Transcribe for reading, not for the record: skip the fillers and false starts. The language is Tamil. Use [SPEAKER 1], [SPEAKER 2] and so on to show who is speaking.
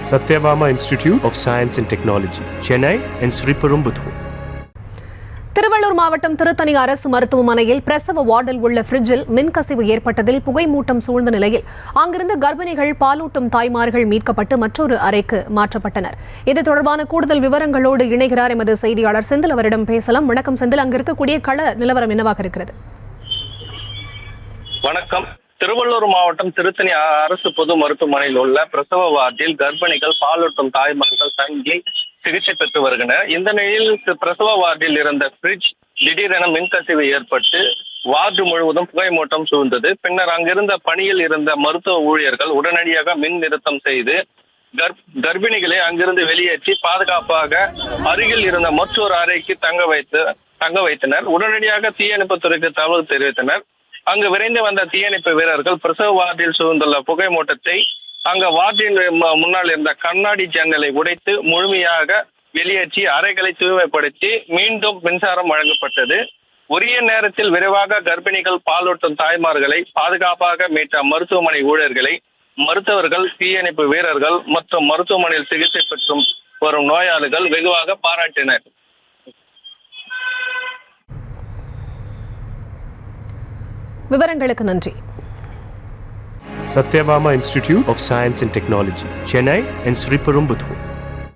[SPEAKER 1] Satyabama Institute of Science and Technology, Chennai and Sriperumbudur.
[SPEAKER 2] Tiruvallur மாவட்டம் திருத்தணி அரசு மருத்துவமனையில் பிரசவ வார்டில் உள்ள ஃப்ரிட்ஜில் மின்கசிவு ஏற்பட்டதில் புகை மூட்டம் சூழ்ந்த நிலையில் அங்கிருந்து கர்ப்பிணிகள் பாலூட்டும் தாய்மார்கள் மீட்கப்பட்டு மற்றொரு அறைக்கு மாற்றப்பட்டனர். இது தொடர்பான கூடுதல் விவரங்களோடு இணைகிறார் எமது செய்தியாளர் செந்தில். அவரிடம் பேசலாம். வணக்கம் செந்தில், அங்கு இருக்கக்கூடிய கள நிலவரம் என்னவாக இருக்கிறது?
[SPEAKER 3] வணக்கம். திருவள்ளூர் மாவட்டம் திருத்தணி அரசு பொது மருத்துவமனையில் உள்ள பிரசவ வார்டில் கர்ப்பிணிகள் பாலூட்டும் தாய்மார்கள் தங்கி சிகிச்சை பெற்று வருகின்றனர். இந்த நிலையில் பிரசவ வார்டில் இருந்த ஃப்ரிட்ஜ் திடீரென மின்கசிவு ஏற்பட்டு வார்டு முழுவதும் புகை மூட்டம் சூழ்ந்தது. பின்னர் அங்கிருந்த பணியில் இருந்த மருத்துவ ஊழியர்கள் உடனடியாக மின் நிறுத்தம் செய்து கர்ப்பிணிகளை அங்கிருந்து வெளியேற்றி பாதுகாப்பாக அருகில் இருந்த மற்றொரு அறைக்கு தங்க வைத்தனர். உடனடியாக தீயணைப்புத் துறைக்கு தகவல் தெரிவித்தனர். அங்கு விரைந்து வந்த தீயணைப்பு வீரர்கள் பிரசவ வார்டில் சூழ்ந்துள்ள புகை மூட்டத்தை அங்க வார்டின் முன்னால் இருந்த கண்ணாடி ஜன்னலை உடைத்து முழுமையாக வெளியேற்றி அறைகளை தூய்மைப்படுத்தி மீண்டும் மின்சாரம் வழங்கப்பட்டது. உரிய நேரத்தில் விரைவாக கர்ப்பிணிகள் பாலூட்டும் தாய்மார்களை பாதுகாப்பாக மீட்ட மருத்துவமனை ஊழியர்களை மருத்துவர்கள், தீயணைப்பு வீரர்கள் மற்றும் மருத்துவமனையில் சிகிச்சை பெற்றும் வரும் நோயாளிகள் வெகுவாக பாராட்டினர்.
[SPEAKER 2] விவரங்களுக்கு நன்றி.
[SPEAKER 1] Satyabama Institute of Science and Technology, Chennai and Sriperumbudur.